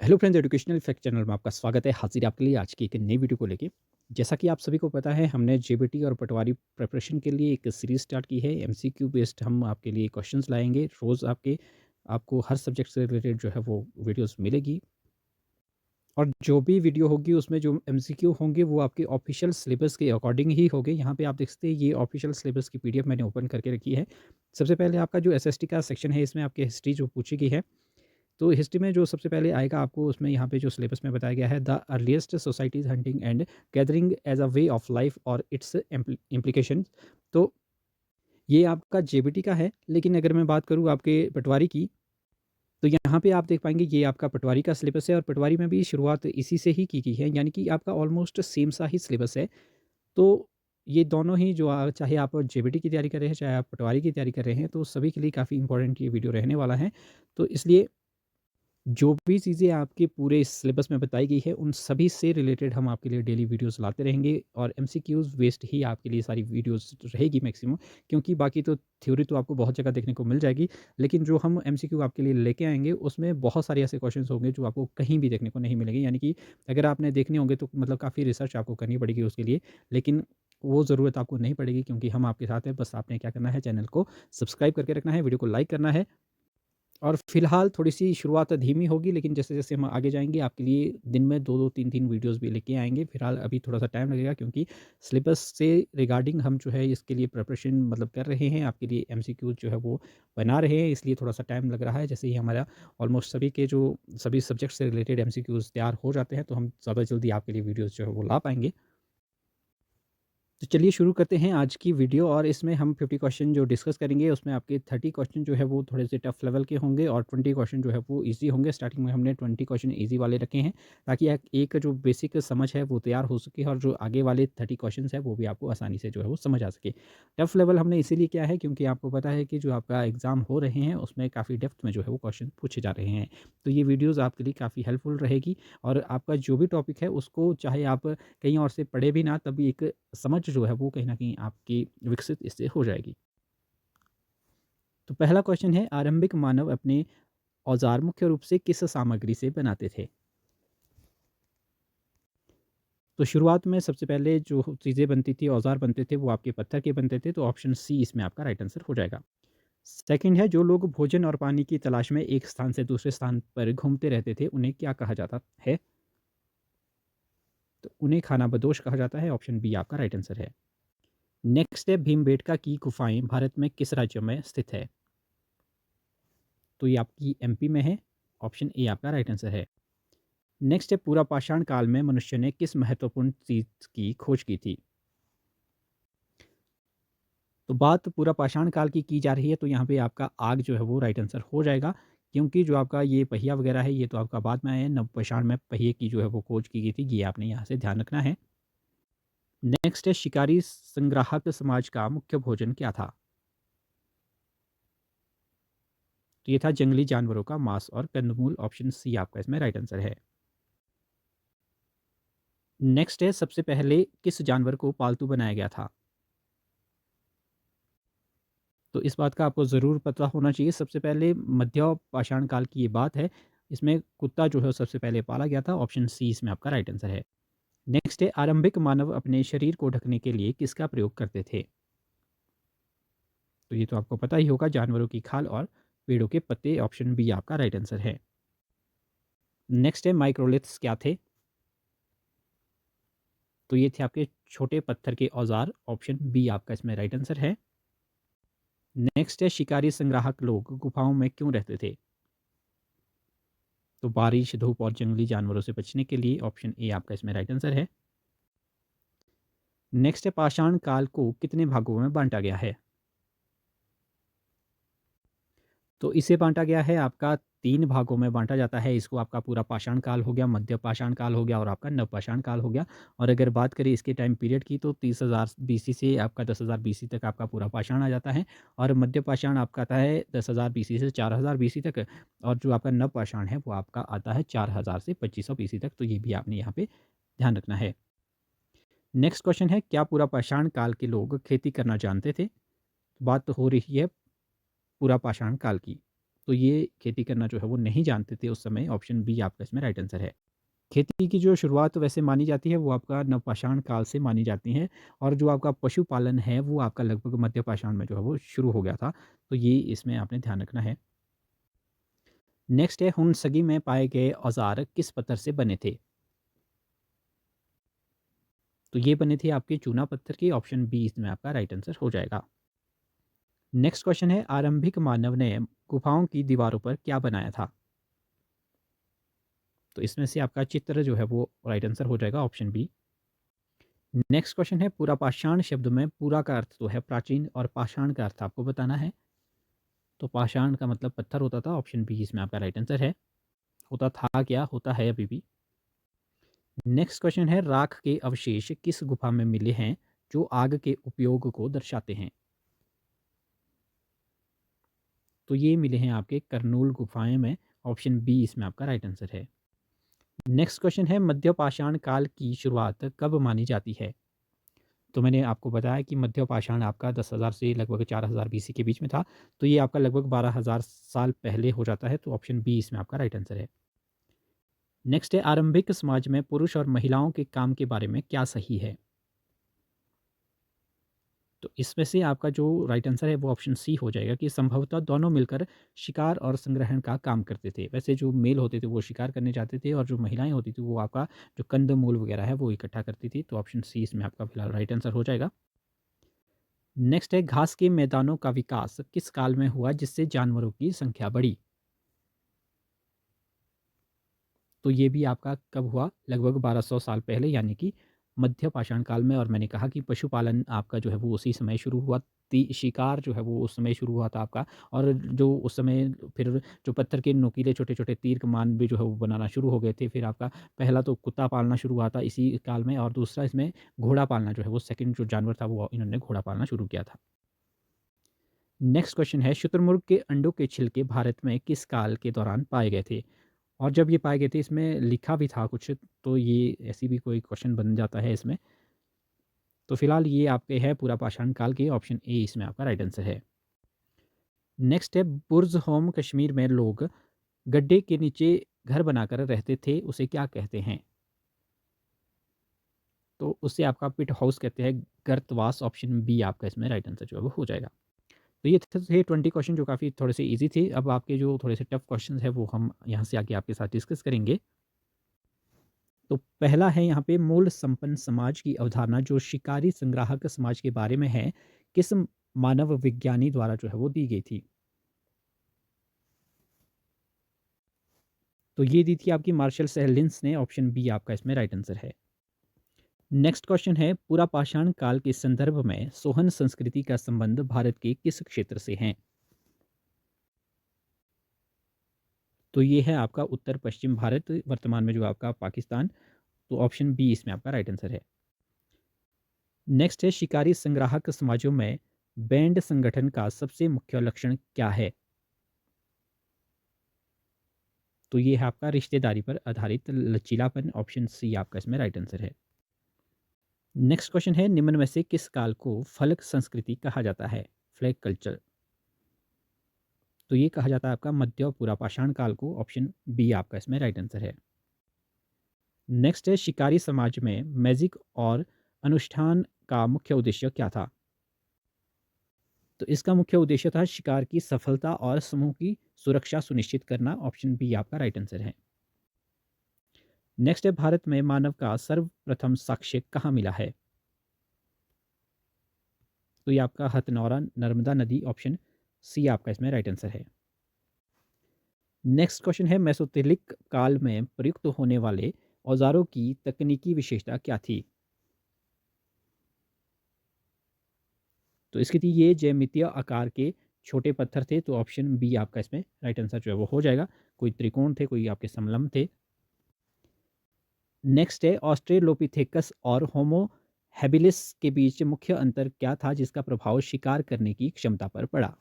Hello friends, educational fact channel में आपका स्वागत है। हाजिर आपके लिए आज की एक नई वीडियो को लेके। जैसा कि आप सभी को पता है, हमने जेबीटी और पटवारी प्रिपरेशन के लिए एक सीरीज़ स्टार्ट की है। एमसीक्यू बेस्ड हम आपके लिए क्वेश्चंस लाएँगे। रोज़ आपको हर सब्जेक्ट से रिलेटेड जो है वो वीडियोज़ मिलेगी। और जो भी वीडियो होगी उसमें जो एमसीक्यू होंगे वो आपके ऑफिशियल सिलेबस के अकॉर्डिंग ही होंगे। यहाँ पे आप देख सकते हैं, ये ऑफिशियल सिलेबस की पीडीएफ मैंने ओपन करके रखी है। सबसे पहले आपका जो एसएसटी का सेक्शन है, इसमें आपकी हिस्ट्री जो पूछी गई है, तो हिस्ट्री में जो सबसे पहले आएगा आपको, उसमें यहाँ पे जो सिलेबस में बताया गया है, the earliest societies hunting and gathering as a way of life और इट्स इम्प्लीकेशंस। तो ये आपका जेबीटी का है, लेकिन अगर मैं बात करूँ आपके पटवारी की, तो यहाँ पे आप देख पाएँगे ये आपका पटवारी का सिलेबस है और पटवारी में भी शुरुआत इसी से ही की गई है, यानी कि आपका ऑलमोस्ट सेम सा ही सिलेबस है। तो ये दोनों ही जो चाहे आप जेबीटी की तैयारी कर रहे हैं, चाहे आप पटवारी की तैयारी कर रहे हैं, तो सभी के लिए काफ़ी इंपॉर्टेंट ये वीडियो रहने वाला है। तो इसलिए जो भी चीज़ें आपके पूरे सिलेबस में बताई गई है, उन सभी से रिलेटेड हम आपके लिए डेली वीडियोज़ लाते रहेंगे और एमसीक्यूज़ बेस्ड ही आपके लिए सारी वीडियोज़ रहेगी मैक्सिमम। क्योंकि बाकी तो थ्योरी तो आपको बहुत जगह देखने को मिल जाएगी, लेकिन जो हम एमसीक्यू आपके लिए लेके आएँगे, उसमें बहुत सारे ऐसे क्वेश्चंस होंगे जो आपको कहीं भी देखने को नहीं मिलेंगे। यानी कि अगर आपने देखने होंगे तो मतलब काफ़ी रिसर्च आपको करनी पड़ेगी उसके लिए, लेकिन वो ज़रूरत आपको नहीं पड़ेगी क्योंकि हम आपके साथ हैं। बस आपने क्या करना है, चैनल को सब्सक्राइब करके रखना है, वीडियो को लाइक करना है। और फिलहाल थोड़ी-सी शुरुआत धीमी होगी, लेकिन जैसे-जैसे हम आगे जाएँगे आपके लिए दिन में 2-2 3-3 वीडियोज़ भी लेके आएँगे। फिलहाल अभी थोड़ा-सा टाइम लगेगा क्योंकि सिलेबस से रिगार्डिंग हम जो है इसके लिए प्रिपरेशन मतलब कर रहे हैं, आपके लिए एमसीक्यू जो है वो बना रहे हैं, इसलिए थोड़ा-सा टाइम लग रहा है। जैसे ही हमारा ऑलमोस्ट सभी के जो सभी सब्जेक्ट से रिलेटेड एमसीक्यूज़ तैयार हो जाते हैं, तो हम ज़्यादा जल्दी आपके लिए वीडियोज़ जो है वो ला पाएँगे। तो चलिए शुरू करते हैं आज की वीडियो और इसमें हम 50 क्वेश्चन जो डिस्कस करेंगे, उसमें आपके 30 क्वेश्चन जो है वो थोड़े से टफ लेवल के होंगे और 20 क्वेश्चन जो है वो ईज़ी होंगे। स्टार्टिंग में हमने 20 क्वेश्चन ईज़ी वाले रखे हैं, ताकि एक एक जो बेसिक समझ है वो तैयार हो सके और जो आगे वाले 30 क्वेश्चंस है वो भी आपको आसानी से जो है वो समझ आ सके। टफ लेवल हमने इसीलिए किया है क्योंकि आपको पता है कि जो आपका एग्ज़ाम हो रहे हैं उसमें काफ़ी डेप्थ में जो है वो क्वेश्चन पूछे जा रहे हैं। तो ये वीडियोज़ आपके लिए काफ़ी हेल्पफुल रहेगी और आपका जो भी टॉपिक है उसको चाहे आप कहीं और से पढ़े भी ना, तब भी एक समझ जो है वो कहीं न कहीं आपकी विकसित इससे हो जाएगी। तो पहला क्वेश्चन है, आरंभिक मानव अपने औज़ार मुख्य रूप से किस सामग्री से बनाते थे? तो शुरुआत में सबसे पहले जो चीज़ें बनती थी, औज़ार बनते थे, वो आपके पत्थर के बनते थे, तो ऑप्शन सी इसमें आपका राइट आंसर हो जाएगा। सेकंड है, जो लोग भोजन और पानी की तलाश में एक स्थान से दूसरे स्थान पर घूमते रहते थे, उन्हें क्या कहा जाता है? तो उन्हें खानाबदोश कहा जाता है, ऑप्शन बी आपका राइट आंसर है। नेक्स्ट है, भीमबेटका की गुफाएँ भारत में किस राज्य में स्थित है? तो ये आपकी एमपी में है, ऑप्शन ए आपका राइट आंसर है। नेक्स्ट है, पूरा पाषाण काल में मनुष्य ने किस महत्वपूर्ण चीज़ की खोज की थी? तो बात पूरा पाषाण काल की जा रही है, तो यहाँ पे आपका आग जो है वो राइट आंसर हो जाएगा, क्योंकि जो आपका ये पहिया वगैरह है, ये तो आपका बाद में आया है। नवपाषाण में पहिए की जो है वो खोज की गई थी, ये आपने यहाँ से ध्यान रखना है। नेक्स्ट है, शिकारी संग्राहक समाज का मुख्य भोजन क्या था? तो ये था जंगली जानवरों का मांस और कंदमूल, ऑप्शन सी आपका इसमें राइट आंसर है। नेक्स्ट है, सबसे पहले किस जानवर को पालतू बनाया गया था? तो इस बात का आपको ज़रूर पता होना चाहिए। सबसे पहले मध्य पाषाण काल की ये बात है। इसमें कुत्ता जो है सबसे पहले पाला गया था, ऑप्शन सी इसमें आपका राइट आंसर है। नेक्स्ट है, आरंभिक मानव अपने शरीर को ढकने के लिए किसका प्रयोग करते थे? तो ये तो आपको पता ही होगा, जानवरों की खाल और पेड़ों के पत्ते, ऑप्शन बी आपका राइट आंसर है। नेक्स्ट है, माइक्रोलिथ्स क्या थे? तो ये थे आपके छोटे पत्थर के औजार, ऑप्शन बी आपका इसमें राइट आंसर है। नेक्स्ट है, शिकारी संग्राहक लोग गुफाओं में क्यों रहते थे? तो बारिश, धूप और जंगली जानवरों से बचने के लिए, ऑप्शन ए आपका इसमें राइट आंसर है। नेक्स्ट है, पाषाण काल को कितने भागों में बांटा गया है? तो इसे बांटा गया है आपका 3 भागों में बांटा जाता है। इसको आपका पूरा पाषाण काल हो गया, मध्य पाषाण काल हो गया और आपका नवपाषाण काल हो गया। और अगर बात करें इसके टाइम पीरियड की, तो 30,000 बीसी से आपका 10,000 बीसी तक आपका पूरा पाषाण आ जाता है और मध्य पाषाण आपका आता है 10,000 बीसी से 4,000 बीसी तक और जो आपका नवपाषाण है वो आपका आता है 4,000 से 2500 बीसी तक। तो ये भी आपने यहाँ पे ध्यान रखना है। नेक्स्ट क्वेश्चन है, क्या पूरा पाषाण काल के लोग खेती करना जानते थे? बात तो हो रही है पूरा पाषाण काल की। तो ये खेती करना जो है वो नहीं जानते थे उस समय। ऑप्शन बी आपका इसमें राइट आंसर है। खेती की जो शुरुआत वैसे मानी जाती है वो आपका नवपाषाण काल से मानी जाती है, और जो आपका पशुपालन है वो आपका लगभग मध्यपाषाण में जो है वो शुरू हो गया था। तो ये इसमें आपने ध्यान रखना है। नेक्स्ट है, हुनसगी में पाए गए औजार किस पत्थर से बने थे? तो ये बने थे आपके चूना पत्थर के। ऑप्शन बी इसमें आपका राइट आंसर हो जाएगा। नेक्स्ट क्वेश्चन है, आरंभिक मानव ने गुफाओं की दीवारों पर क्या बनाया था? तो इसमें से आपका चित्र जो है वो राइट आंसर हो जाएगा, ऑप्शन बी। नेक्स्ट क्वेश्चन है, पूरा पाषाण शब्द में पूरा का अर्थ तो है प्राचीन, और पाषाण का अर्थ आपको बताना है। तो पाषाण का मतलब पत्थर होता था। ऑप्शन बी इसमें आपका राइट आंसर है। होता था क्या, होता है अभी भी। नेक्स्ट क्वेश्चन है, राख के अवशेष किस गुफा में मिले हैं जो आग के उपयोग को दर्शाते हैं? तो ये मिले हैं आपके करनूल गुफाएं में। ऑप्शन बी इसमें आपका राइट आंसर है। नेक्स्ट क्वेश्चन है, मध्य पाषाण काल की शुरुआत कब मानी जाती है? तो मैंने आपको बताया कि मध्य पाषाण आपका 10,000 से लगभग 4,000 बीसी के बीच में था। तो ये आपका लगभग 12,000 साल पहले हो जाता है। तो ऑप्शन बी इसमें आपका राइट आंसर है। नेक्स्ट है, आरंभिक समाज में पुरुष और महिलाओं के काम के बारे में क्या सही है? तो इसमें से आपका जो राइट आंसर है वो ऑप्शन सी हो जाएगा, कि संभवतः दोनों मिलकर शिकार और संग्रहण का काम करते थे। वैसे जो मेल होते थे वो शिकार करने जाते थे, और जो महिलाएं होती थी वो आपका जो कंद मूल वगैरह है वो इकट्ठा करती थी। तो ऑप्शन सी इसमें आपका फिलहाल राइट आंसर हो जाएगा। नेक्स्ट है, घास के मैदानों का विकास किस काल में हुआ जिससे जानवरों की संख्या बढ़ी? तो ये भी आपका कब हुआ? लगभग 1200 साल पहले, यानी कि मध्य पाषाण काल में। और मैंने कहा कि पशुपालन आपका जो है वो उसी समय शुरू हुआ। शिकार जो है वो उस समय शुरू हुआ था आपका। और जो उस समय फिर जो पत्थर के नुकीले छोटे छोटे तीर कमान भी जो है वो बनाना शुरू हो गए थे। फिर आपका पहला तो कुत्ता पालना शुरू हुआ था इसी काल में, और दूसरा इसमें घोड़ा पालना जो है वो सेकंड जो जानवर था वो इन्होंने घोड़ा पालना शुरू किया था। नेक्स्ट क्वेश्चन है, शुतुरमुर्ग के अंडों के छिलके भारत में किस काल के दौरान पाए गए थे? और जब ये पाए गए थे इसमें लिखा भी था कुछ, तो ये ऐसी भी कोई क्वेश्चन बन जाता है इसमें। तो फिलहाल ये आपके है पूरा पाषाण काल के। ऑप्शन ए इसमें आपका राइट आंसर है। नेक्स्ट है, बुर्ज होम कश्मीर में लोग गड्ढे के नीचे घर बनाकर रहते थे, उसे क्या कहते हैं? तो उससे आपका पिट हाउस कहते हैं, गर्तवास। ऑप्शन बी आपका इसमें राइट आंसर जो है वो हो जाएगा। तो ये थे 20 क्वेश्चन जो काफ़ी थोड़े से इजी थे। अब आपके जो थोड़े से टफ क्वेश्चन है वो हम यहाँ से आगे आपके साथ डिस्कस करेंगे। तो पहला है यहाँ पे, मूल संपन्न समाज की अवधारणा जो शिकारी संग्राहक समाज के बारे में है, किस मानव विज्ञानी द्वारा जो है वो दी गई थी? तो ये दी थी आपकी मार्शल सेलिन्स ने। ऑप्शन बी आपका इसमें राइट आंसर है। नेक्स्ट क्वेश्चन है, पूरा पाषाण काल के संदर्भ में सोहन संस्कृति का संबंध भारत के किस क्षेत्र से है? तो ये है आपका उत्तर पश्चिम भारत, वर्तमान में जो आपका पाकिस्तान। तो ऑप्शन बी इसमें आपका राइट आंसर है। नेक्स्ट है, शिकारी संग्राहक समाजों में बैंड संगठन का सबसे मुख्य लक्षण क्या है? तो ये है आपका रिश्तेदारी पर आधारित लचीलापन। ऑप्शन सी आपका इसमें राइट आंसर है। नेक्स्ट क्वेश्चन है, निम्न में से किस काल को फलक संस्कृति कहा जाता है? Flag culture. तो ये कहा जाता है आपका मध्य और पूरा पाषाण काल को। ऑप्शन बी आपका इसमें राइट आंसर है। नेक्स्ट है, शिकारी समाज में मैजिक और अनुष्ठान का मुख्य उद्देश्य क्या था? तो इसका मुख्य उद्देश्य था शिकार की सफलता और समूह की सुरक्षा सुनिश्चित करना। ऑप्शन बी आपका राइट आंसर है। नेक्स्ट है, भारत में मानव का सर्वप्रथम साक्ष्य कहाँ मिला है? तो ये आपका हथनौरा, नर्मदा नदी। ऑप्शन सी आपका इसमें राइट आंसर है। नेक्स्ट क्वेश्चन है, मेसोलिथिक काल में प्रयुक्त होने वाले औजारों की तकनीकी विशेषता क्या थी? तो इसकी थी ये ज्यामितीय आकार के छोटे पत्थर थे। तो ऑप्शन बी आपका इसमें राइट आंसर जो है वो हो जाएगा। कोई त्रिकोण थे, कोई आपके समलंब थे। नेक्स्ट है, ऑस्ट्रेलोपिथेकस और होमो हैबिलिस के बीच मुख्य अंतर क्या था जिसका प्रभाव शिकार करने की क्षमता पर पड़ा?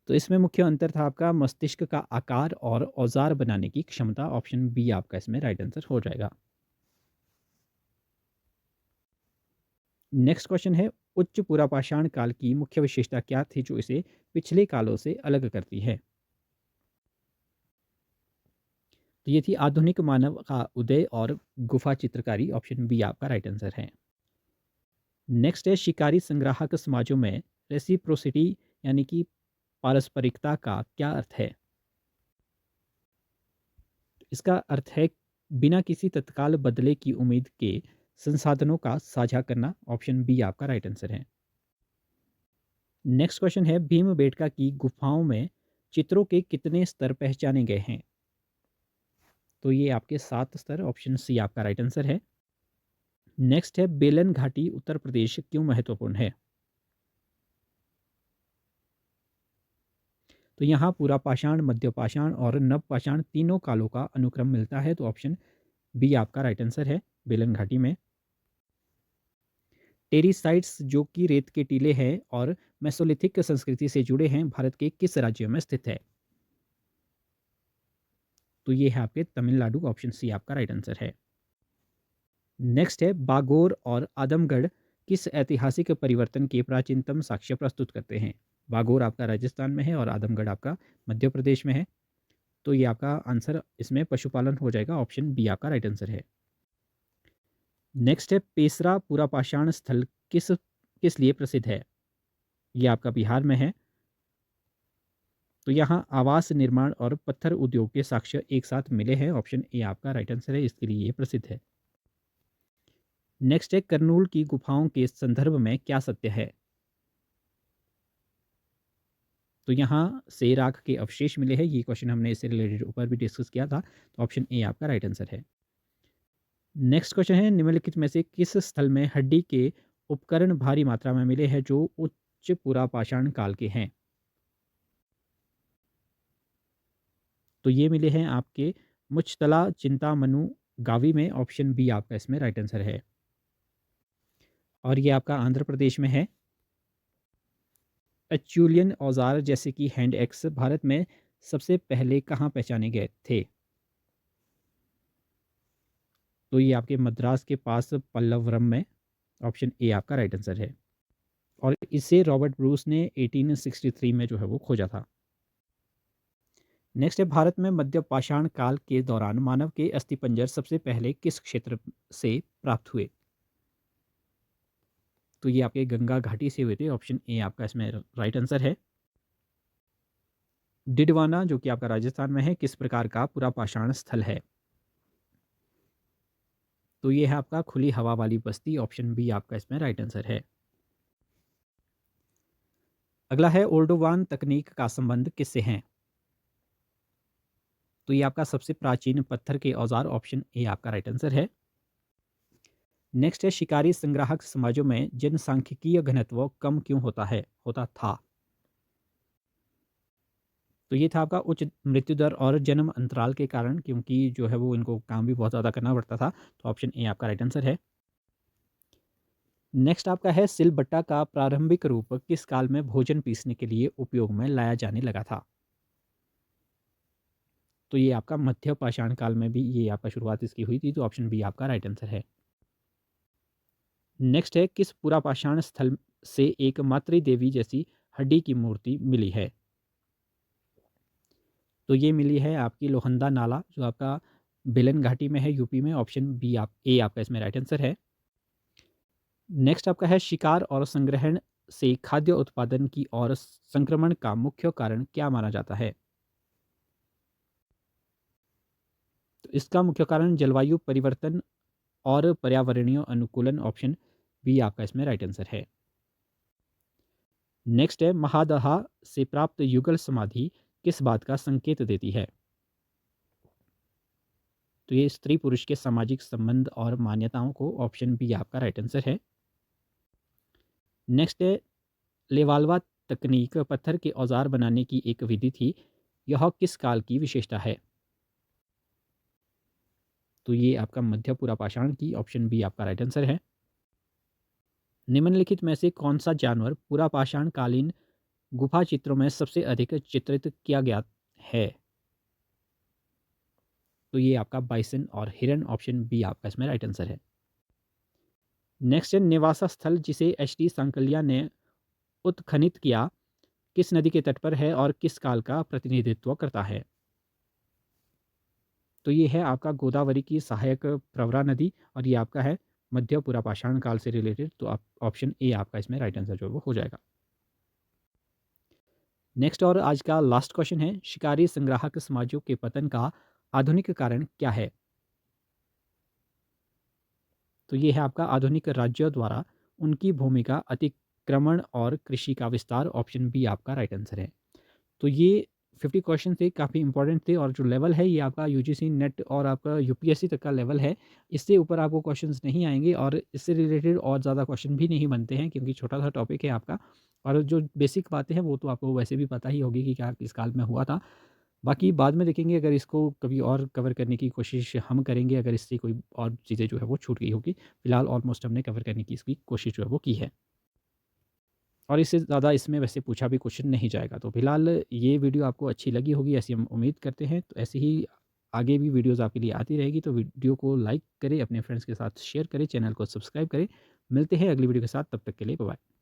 तो इसमें मुख्य अंतर था आपका मस्तिष्क का आकार और औजार बनाने की क्षमता। ऑप्शन बी आपका इसमें राइट आंसर हो जाएगा। नेक्स्ट क्वेश्चन है, उच्च पुरापाषाण काल की मुख्य विशेषता क्या थी जो इसे पिछले कालों से अलग करती है? तो ये थी आधुनिक मानव का उदय और गुफा चित्रकारी, ऑप्शन बी आपका राइट आंसर है। नेक्स्ट है शिकारी संग्राहक समाजों में रेसिप्रोसिटी यानी कि पारस्परिकता का क्या अर्थ है? इसका अर्थ है बिना किसी तत्काल बदले की उम्मीद के संसाधनों का साझा करना, ऑप्शन बी आपका राइट आंसर है। नेक्स्ट क्वेश्चन है भीमबेटका की गुफाओं में चित्रों के कितने स्तर पहचाने गए हैं? तो ये आपके 7 स्तर, ऑप्शन सी आपका राइट आंसर है। नेक्स्ट है बेलन घाटी उत्तर प्रदेश क्यों महत्वपूर्ण है? तो यहाँ पूरा पाषाण, मध्य पाषाण और नव पाषाण तीनों कालों का अनुक्रम मिलता है, तो ऑप्शन बी आपका राइट आंसर है बेलन घाटी में। टेरिसाइट्स जो कि रेत के टीले हैं और मेसोलिथिक संस्कृति से जुड़े हैं, भारत के किस राज्य में स्थित है? तो ये है आपके तमिलनाडु, ऑप्शन सी आपका राइट आंसर है। नेक्स्ट है बागोर और आदमगढ़ किस ऐतिहासिक परिवर्तन के प्राचीनतम साक्ष्य प्रस्तुत करते हैं? बागोर आपका राजस्थान में है और आदमगढ़ आपका मध्य प्रदेश में है, तो ये आपका आंसर इसमें पशुपालन हो जाएगा, ऑप्शन बी आपका राइट आंसर है। नेक्स्ट है पेसरा पुरापाषाण स्थल किस किस लिए प्रसिद्ध है? ये आपका बिहार में है। तो यहाँ आवास निर्माण और पत्थर उद्योग के साक्ष्य एक साथ मिले हैं, ऑप्शन ए आपका राइट आंसर है, इसके लिए ये प्रसिद्ध है। नेक्स्ट है करनूल की गुफाओं के संदर्भ में क्या सत्य है? तो यहाँ से राख के अवशेष मिले हैं, ये क्वेश्चन हमने इससे रिलेटेड ऊपर भी डिस्कस किया था, तो ऑप्शन ए आपका राइट आंसर है। नेक्स्ट क्वेश्चन है निम्नलिखित में से किस स्थल में हड्डी के उपकरण भारी मात्रा में मिले हैं जो उच्च पुरापाषाण काल के हैं? तो ये मिले हैं आपके मुचतला चिंतामनु गावी में, ऑप्शन बी आपका इसमें राइट आंसर है। और ये आपका आंध्र प्रदेश में है। एचुलियन औजार जैसे कि हैंड एक्स भारत में सबसे पहले कहाँ पहचाने गए थे? तो ये आपके मद्रास के पास पल्लवरम में, ऑप्शन ए आपका राइट आंसर है। और इसे रॉबर्ट ब्रूस ने 1863 में जो है वो खोजा था। नेक्स्ट है भारत में मध्य पाषाण काल के दौरान मानव के अस्थिपंजर सबसे पहले किस क्षेत्र से प्राप्त हुए? तो ये आपके गंगा घाटी से हुए थे, ऑप्शन ए आपका इसमें राइट आंसर है। डिडवाना जो कि आपका राजस्थान में है किस प्रकार का पुरापाषाण स्थल है? तो ये है आपका खुली हवा वाली बस्ती, ऑप्शन बी आपका इसमें राइट आंसर है। अगला है ओल्डोवान तकनीक का संबंध किससे है? तो ये आपका सबसे प्राचीन पत्थर के औजार, ऑप्शन ए आपका राइट आंसर है। नेक्स्ट है शिकारी संग्राहक समाजों में जनसांख्यिकीय घनत्व कम क्यों होता था? तो ये था आपका उच्च मृत्यु दर और जन्म अंतराल के कारण, क्योंकि जो है वो इनको काम भी बहुत ज़्यादा करना पड़ता था, तो ऑप्शन ए आपका राइट आंसर है। नेक्स्ट आपका है सिलबट्टा का प्रारंभिक रूप किस काल में भोजन पीसने के लिए उपयोग में लाया जाने लगा था? तो ये आपका मध्य पाषाण काल में भी ये आपका शुरुआत इसकी हुई थी, तो ऑप्शन बी आपका राइट आंसर है। नेक्स्ट है किस पुरापाषाण स्थल से एक मातृ देवी जैसी हड्डी की मूर्ति मिली है? तो ये मिली है आपकी लोहंदा नाला जो आपका बेलन घाटी में है, यूपी में, ऑप्शन बी आप ए आपका इसमें राइट आंसर है। नेक्स्ट आपका है शिकार और संग्रहण से खाद्य उत्पादन की ओर संक्रमण का मुख्य कारण क्या माना जाता है? तो इसका मुख्य कारण जलवायु परिवर्तन और पर्यावरणीय अनुकूलन, ऑप्शन बी आपका इसमें राइट आंसर है। नेक्स्ट है महादहा से प्राप्त युगल समाधि किस बात का संकेत देती है? तो ये स्त्री पुरुष के सामाजिक संबंध और मान्यताओं को, ऑप्शन बी आपका राइट आंसर है। नेक्स्ट है लेवाल्वा तकनीक पत्थर के औजार बनाने की एक विधि थी, यह किस काल की विशेषता है? तो ये आपका मध्य पुरापाषाण की, ऑप्शन बी आपका राइट आंसर है। निम्नलिखित में से कौन सा जानवर पुरापाषाण कालीन गुफा चित्रों में सबसे अधिक चित्रित किया गया है? तो ये आपका बाइसन और हिरन, ऑप्शन बी आपका इसमें राइट आंसर है। नेक्स्ट है निवासा स्थल जिसे एच.डी. सांकलिया ने उत्खनित किया, किस नदी के तट पर है और किस काल का प्रतिनिधित्व करता है? तो ये है आपका गोदावरी की सहायक प्रवरा नदी और ये आपका है मध्य पुरापाषाण काल से रिलेटेड, तो आप ऑप्शन ए आपका इसमें राइट आंसर जो है वो हो जाएगा। नेक्स्ट और आज का लास्ट क्वेश्चन है, शिकारी संग्राहक समाजों के पतन का आधुनिक कारण क्या है? तो ये है आपका आधुनिक राज्यों द्वारा उनकी भूमिका अतिक्रमण और कृषि का विस्तार, ऑप्शन बी आपका राइट आंसर है। तो ये 50 क्वेश्चन थे, काफ़ी इंपॉर्टेंट थे और जो लेवल है ये आपका यूजीसी नेट और आपका यूपीएससी तक का लेवल है। इससे ऊपर आपको क्वेश्चंस नहीं आएँगे और इससे रिलेटेड और ज़्यादा क्वेश्चन भी नहीं बनते हैं क्योंकि छोटा-सा टॉपिक है आपका और जो बेसिक बातें हैं वो तो आपको वैसे भी पता ही होगी कि क्या किस काल में हुआ था। बाकी बाद में देखेंगे अगर इसको कभी और कवर करने की कोशिश हम करेंगे, अगर इससे कोई और चीज़ें जो है वो छूट गई होगी। फिलहाल ऑलमोस्ट हमने कवर करने की इसकी कोशिश जो है वो की है। और इससे ज़्यादा इसमें वैसे पूछा भी क्वेश्चन नहीं जाएगा। तो फिलहाल ये वीडियो आपको अच्छी लगी होगी ऐसी हम उम्मीद करते हैं। तो ऐसे ही आगे भी वीडियोज़ आपके लिए आती रहेगी, तो वीडियो को लाइक करें, अपने फ्रेंड्स के साथ शेयर करें, चैनल को सब्सक्राइब करें। मिलते हैं अगली वीडियो के साथ, तब तक के लिए बाय बाय।